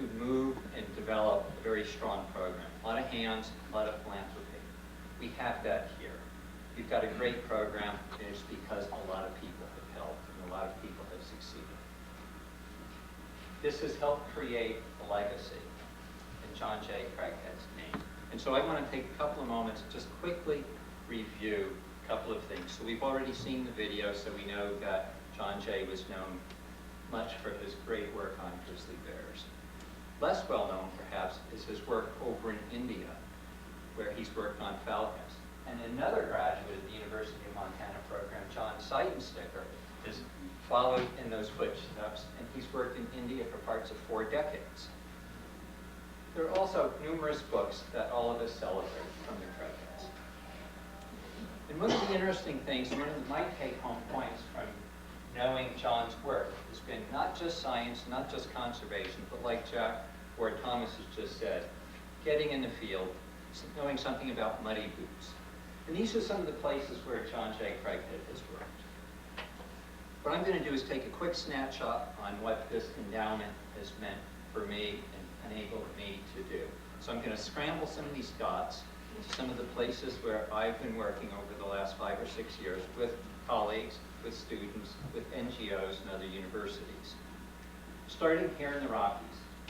to move and develop a very strong program. A lot of hands, a lot of philanthropy. We have that here. We've got a great program, and it's because a lot of people have helped and a lot of people have succeeded. This has helped create a legacy in John J. Craighead's name. And so I want to take a couple of moments to just quickly review a couple of things. So we've already seen the video, so we know that John Jay was known much for his great work on grizzly bears. Less well known, perhaps, is his work over in India, where he's worked on falcons. And another graduate of the University of Montana program, John Seitensticker, has followed in those footsteps, and he's worked in India for parts of 4 decades. There are also numerous books that all of us celebrate from the Craigheads. And one of the interesting things, one of my take-home points from knowing John's work has been not just science, not just conservation, but like Jack Ward Thomas has just said, getting in the field, knowing something about muddy boots. And these are some of the places where John J. Craighead has worked. What I'm going to do is take a quick snapshot on what this endowment has meant for me and enabled me to do. So I'm going to scramble some of these dots to some of the places where I've been working over the last 5 or 6 years with colleagues, with students, with NGOs and other universities. Starting here in the Rockies,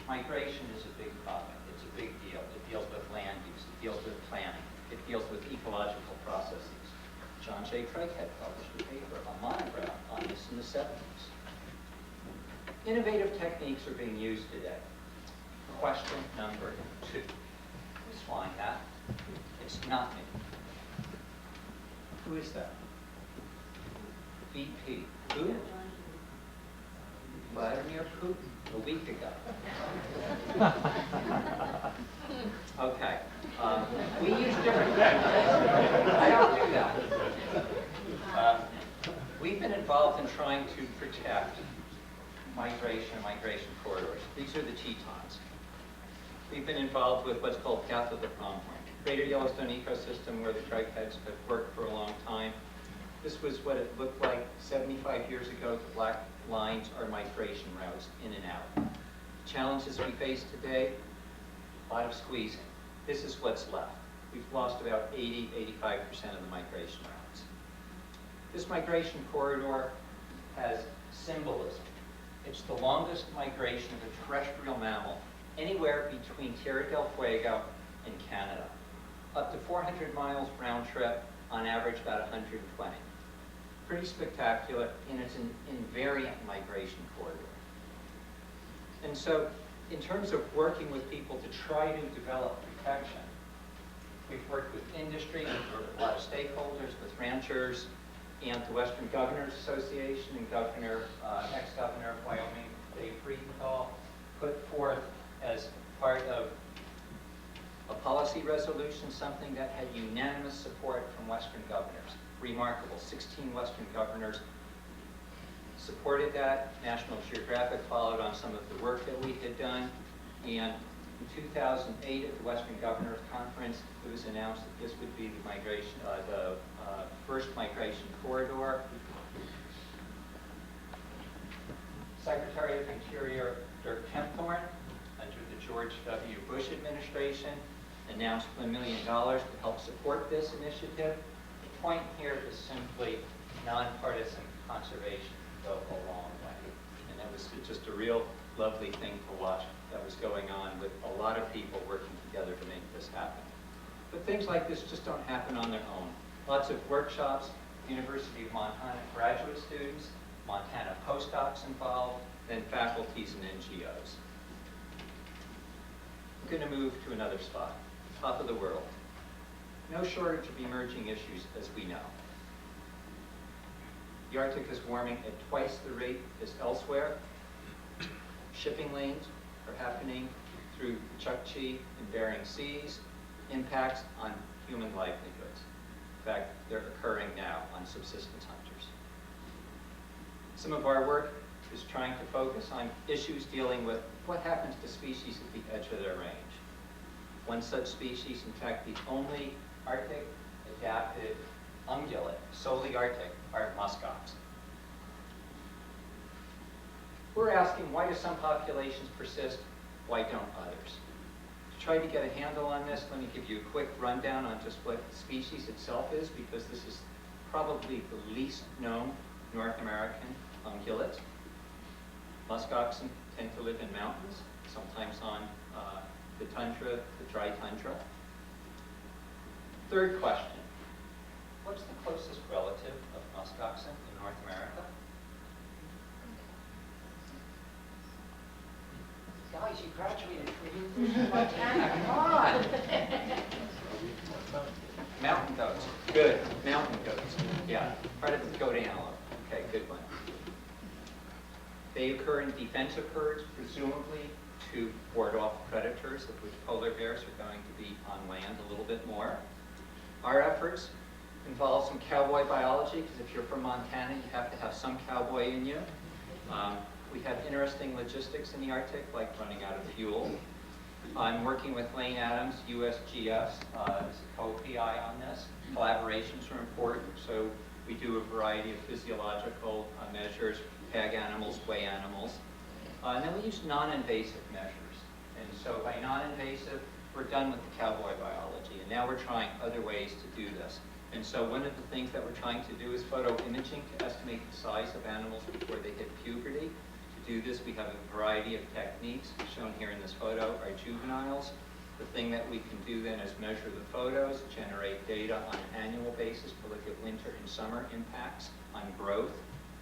migration is a big topic. It's a big deal. It deals with land use. It deals with planning. It deals with ecological processes. John J. Craighead published a paper, a monograph on this in the 70s. Innovative techniques are being used today. Question number 2. Who's flying that? It's not me. Who is that? VP. Who? Vladimir Putin, a week ago. Okay. We use different techniques. I don't do that. We've been involved in trying to protect migration and migration corridors. These are the Tetons. We've been involved with what's called Path of the Pronghorn, Greater Yellowstone ecosystem where the Craigheads have worked for a long time. This was what it looked like 75 years ago. The black lines are migration routes in and out. Challenges we face today, a lot of squeezing. This is what's left. We've lost about 80–85% of the migration routes. This migration corridor has symbolism. It's the longest migration of a terrestrial mammal anywhere between Tierra del Fuego and Canada. Up to 400 miles round trip, on average about 120. Pretty spectacular, and it's an invariant migration corridor. And so, in terms of working with people to try to develop protection, we've worked with industry, we've worked with a lot of stakeholders, with ranchers, and the Western Governors Association and ex-governor of Wyoming, Dave Friedenthal, put forth as part of a policy resolution, something that had unanimous support from Western governors. Remarkable, 16 Western governors supported that. National Geographic followed on some of the work that we had done. And in 2008 at the Western Governors Conference, it was announced that this would be the migration, first migration corridor. Secretary of Interior Dirk Kempthorne, under the George W. Bush administration, announced $1 million to help support this initiative. The point here is simply nonpartisan conservation go a long way. And it was just a real lovely thing to watch that was going on with a lot of people working together to make this happen. But things like this just don't happen on their own. Lots of workshops, University of Montana graduate students, Montana postdocs involved, then faculties and NGOs. I'm going to move to another spot, top of the world. No shortage of emerging issues, as we know. The Arctic is warming at twice the rate as elsewhere. Shipping lanes are happening through the Chukchi and Bering Seas. Impacts on human livelihoods. In fact, they're occurring now on subsistence hunters. Some of our work is trying to focus on issues dealing with what happens to species at the edge of their range. One such species, in fact, the only Arctic adapted ungulate, solely Arctic, are muskox. We're asking, why do some populations persist why don't others? To try to get a handle on this, let me give you a quick rundown on just what the species itself is, because this is probably the least known North American ungulate. Muskoxen tend to live in mountains, sometimes on the tundra, the dry tundra. Third question, what's the closest relative of muskoxen in North America? Guys, you graduated from University of Montana, come on! Mountain goats, good, mountain goats, yeah, part of the goat antelope, okay, good one. They occur in defensive herds, presumably to ward off predators, of which polar bears are going to be on land a little bit more. Our efforts involve some cowboy biology, because if you're from Montana, you have to have some cowboy in you. We have interesting logistics in the Arctic, like running out of fuel. I'm working with Lane Adams, USGS, as a co-PI on this. Collaborations are important, so we do a variety of physiological measures, peg animals, weigh animals. And then we use non-invasive measures. And so by non-invasive, we're done with the cowboy biology, and now we're trying other ways to do this. And so one of the things that we're trying to do is photoimaging to estimate the size of animals before they hit puberty. To do this, we have a variety of techniques. Shown here in this photo are juveniles. The thing that we can do then is measure the photos, generate data on an annual basis to look at winter and summer impacts on growth.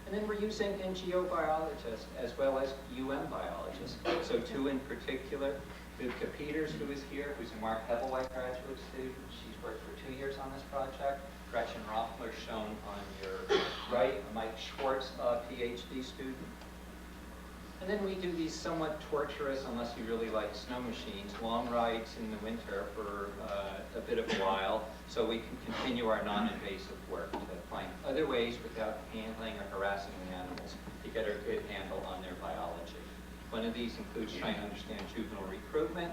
And then we're using NGO biologists as well as biologists. So two in particular, Vivka Peters, who is here, who's a Mark Hebelwhite graduate student. She's worked for 2 years on this project. Gretchen Roffler, shown on your right, a Mike Schwartz, PhD student. And then we do these somewhat torturous, unless you really like snow machines, long rides in the winter for a bit of a while, so we can continue our non-invasive work to find other ways without handling or harassing the animals to get a good handle on their biology. One of these includes trying to understand juvenile recruitment.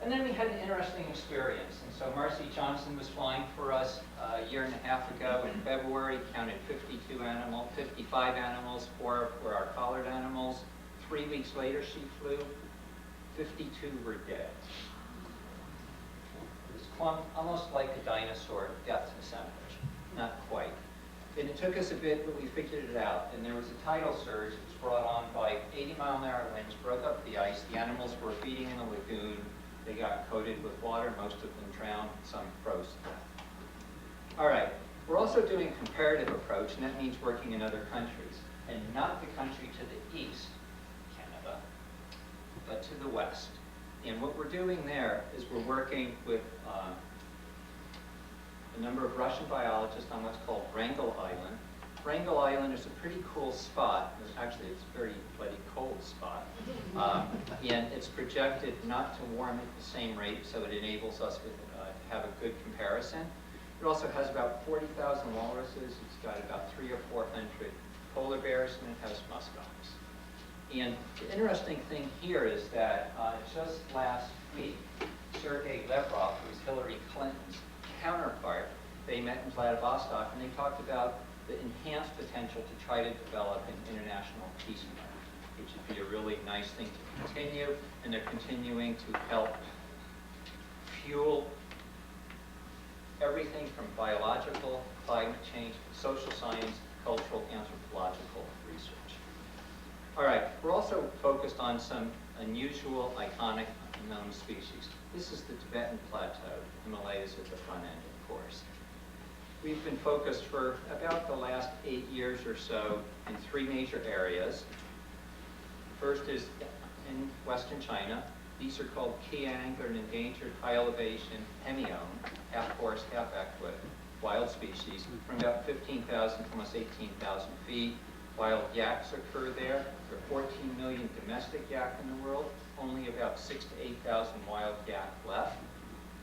And then we had an interesting experience. And so Marcy Johnson was flying for us a year and a half ago in February, counted 55 animals, 4 were our collared animals. 3 weeks later she flew, 52 were dead. It was clung almost like a dinosaur death percentage, not quite. And it took us a bit, but we figured it out. And there was a tidal surge that was brought on by 80-mile-an-hour winds, broke up the ice. The animals were feeding in a lagoon. They got coated with water. Most of them drowned. Some froze to death. All right. We're also doing comparative approach, and that means working in other countries. And not the country to the east, Canada, but to the west. And what we're doing there is we're working with a number of Russian biologists on what's called Wrangel Island. Wrangel Island is a pretty cool spot. Actually, it's a very bloody cold spot. And it's projected not to warm at the same rate, so it enables us to have a good comparison. It also has about 40,000 walruses. It's got about 300 or 400 polar bears, and it has muskox. And the interesting thing here is that just last week, Sergei Lavrov, who's Hillary Clinton's counterpart, they met in Vladivostok, and they talked about the enhanced potential to try to develop an international peace plan, which would be a really nice thing to continue, and they're continuing to help fuel everything from biological, climate change, social science, cultural, anthropological research. All right, we're also focused on some unusual, iconic, unknown species. This is the Tibetan Plateau. The Himalayas at the front end, of course. We've been focused for about the last 8 years or so in 3 major areas. First is in western China. These are called Qiang. They're an endangered high elevation hemione, half horse, half equid, wild species, from about 15,000 to almost 18,000 feet. Wild yaks occur there. There are 14 million domestic yak in the world, only about 6,000 to 8,000 wild yak left.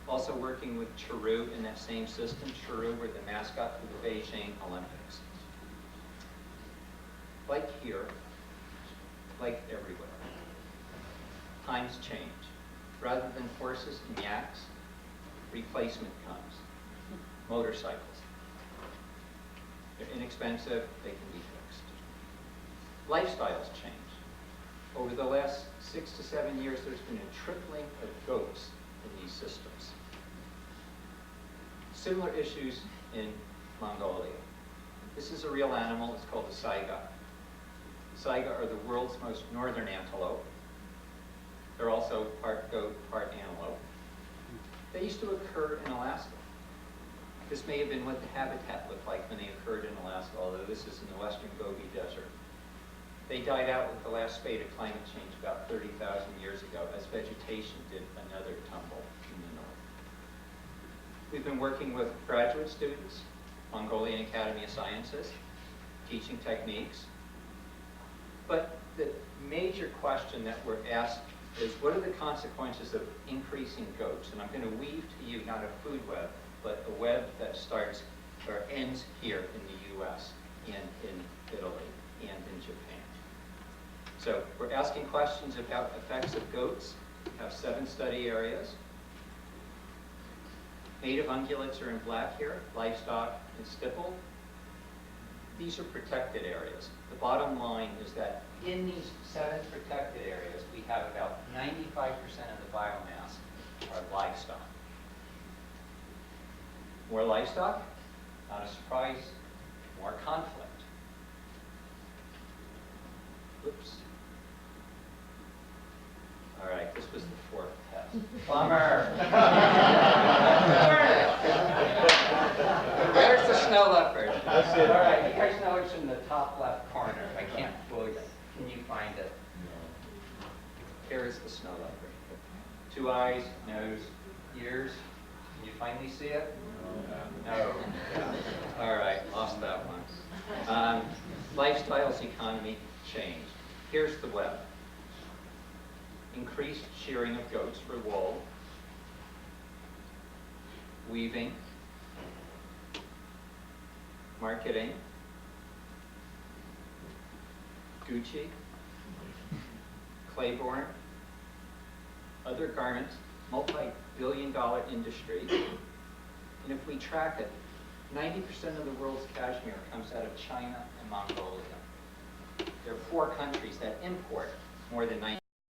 Also working with Chiru in that same system. Chiru were the mascot for the Beijing Olympics. Like here, like everywhere, times change. Rather than horses and yaks, replacement comes. Motorcycles. They're inexpensive, they can be fixed. Lifestyles change. Over over the last 6 to 7 years, there's been a tripling of goats in these systems. Similar issues in Mongolia. This is a real animal. It's called the saiga. Saiga are the world's most northern antelope. They're also part goat, part antelope. They used to occur in Alaska. This may have been what the habitat looked like when they occurred in Alaska, although this is in the western Gobi Desert. They died out with the last spate of climate change about 30,000 years ago as vegetation did another tumble in the north. We've been working with graduate students, Mongolian Academy of Sciences, teaching techniques. But the major question that we're asked is, what are the consequences of increasing goats? And I'm going to weave to you not a food web, but a web that starts or ends here in the US and in Italy and in Japan. So we're asking questions about effects of goats. We have 7 study areas. Native ungulates are in black here, livestock and stipple. These are protected areas. The bottom line is that in these 7 protected areas, we have about 95% of the biomass are livestock. More livestock, not a surprise, more conflict. Oops. All right, this was the 4th test. Bummer. Where's the snow leopard? That's it. All right, you guys know it's in the top left corner. I can't fool you. Can you find it? No. Here is the snow leopard. 2 eyes, nose, ears. Can you finally see it? No. Yeah. All right, lost that one. Lifestyles, economy, change. Here's the web. Increased shearing of goats for wool, weaving, marketing, Gucci, Claiborne, other garments, multi-billion-dollar industry. And if we track it, 90% of the world's cashmere comes out of China and Mongolia. There are 4 countries that import more than 90%.